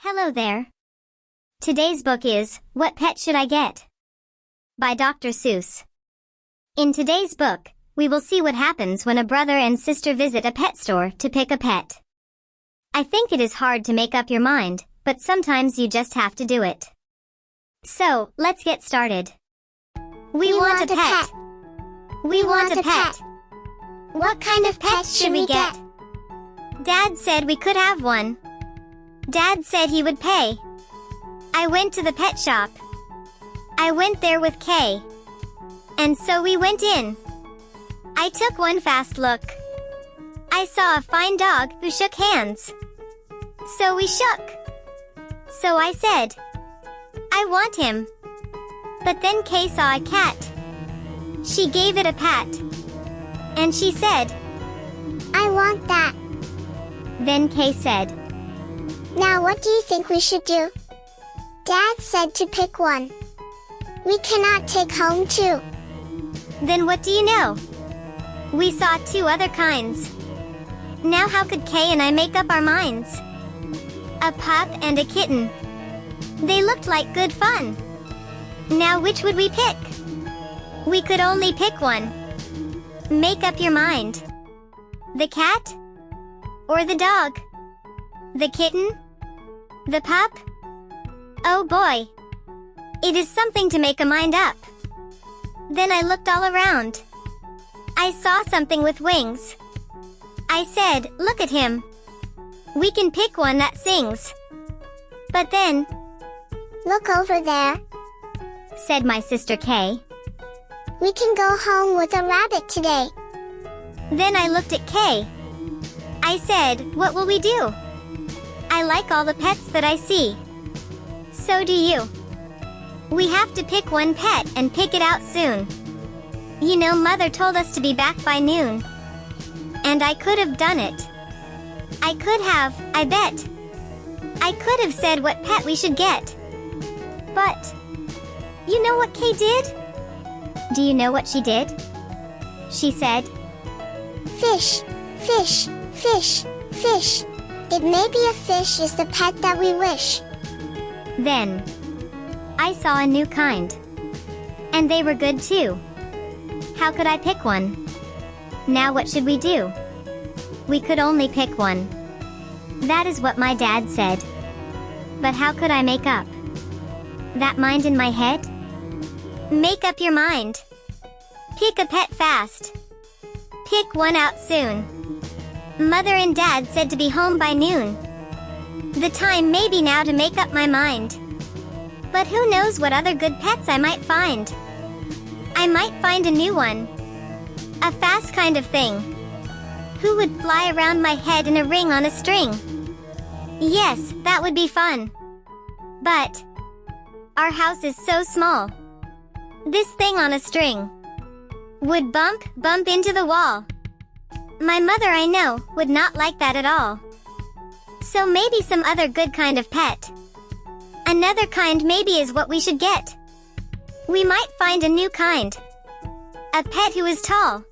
Hello there. Today's book is, What Pet Should I Get? By Dr. Seuss. In today's book, we will see what happens when a brother and sister visit a pet store to pick a pet. I think it is hard to make up your mind, but sometimes you just have to do it. So, let's get started. We want a pet. We want a pet. What kind of pet should we get? Dad said we could have one. Dad said he would pay. I went to the pet shop. I went there with Kay. And so we went in. I took one fast look. I saw a fine dog who shook hands. So we shook. So I said, I want him. But then Kay saw a cat. She gave it a pat. And she said, I want that. Then Kay said, Now what do you think we should do? Dad said to pick one. We cannot take home two. Then what do you know? We saw two other kinds. Now how could Kay and I make up our minds? A pup and a kitten. They looked like good fun. Now which would we pick? We could only pick one. Make up your mind. The cat? Or the dog? The kitten? The pup? Oh boy. It is something to make a mind up. Then I looked all around. I saw something with wings. I said, look at him. We can pick one that sings. But then, Look over there. said my sister Kay. We can go home with a rabbit today. Then I looked at Kay. I said, what will we do? I like all the pets that I see. So do you. We have to pick one pet and pick it out soon. You know, Mother told us to be back by noon. And I could have done it. I could have, I bet. I could have said what pet we should get. But, you know what Kay did? Do you know what she did? She said, Fish, fish, fish, fish. It may be a fish is the pet that we wish. Then, I saw a new kind. And they were good too. How could I pick one? Now what should we do? We could only pick one. That is what my dad said. But how could I make up that mind in my head? Make up your mind. Pick a pet fast. Pick one out soon. Mother and Dad said to be home by noon. The time may be now to make up my mind. But who knows what other good pets I might find. I might find a new one. A fast kind of thing. Who would fly around my head in a ring on a string? Yes, that would be fun. But our house is so small. This thing on a string would bump into the wall. My mother, I know, would not like that at all. So maybe some other good kind of pet. Another kind maybe is what we should get. We might find a new kind. A pet who is tall.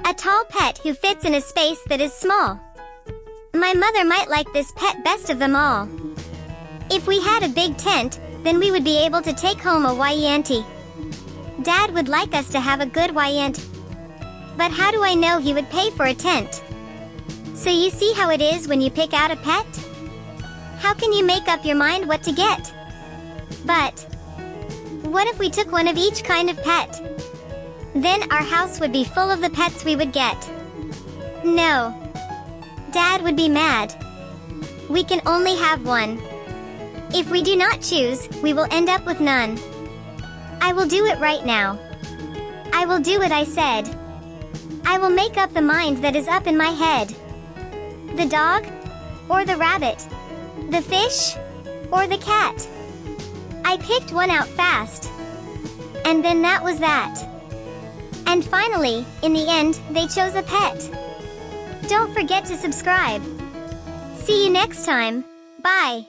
A tall pet who fits in a space that is small. My mother might like this pet best of them all. If we had a big tent, then we would be able to take home a Wyanty. Dad would like us to have a good Wyanty. But how do I know he would pay for a tent? So you see how it is when you pick out a pet? How can you make up your mind what to get? But what if we took one of each kind of pet? Then our house would be full of the pets we would get. No. Dad would be mad. We can only have one. If we do not choose, we will end up with none. I will do it right now. I will do what I said. I will make up the mind that is up in my head. The dog? Or the rabbit? The fish? Or the cat? I picked one out fast. And then that was that. And finally, in the end, they chose a pet. Don't forget to subscribe. See you next time. Bye.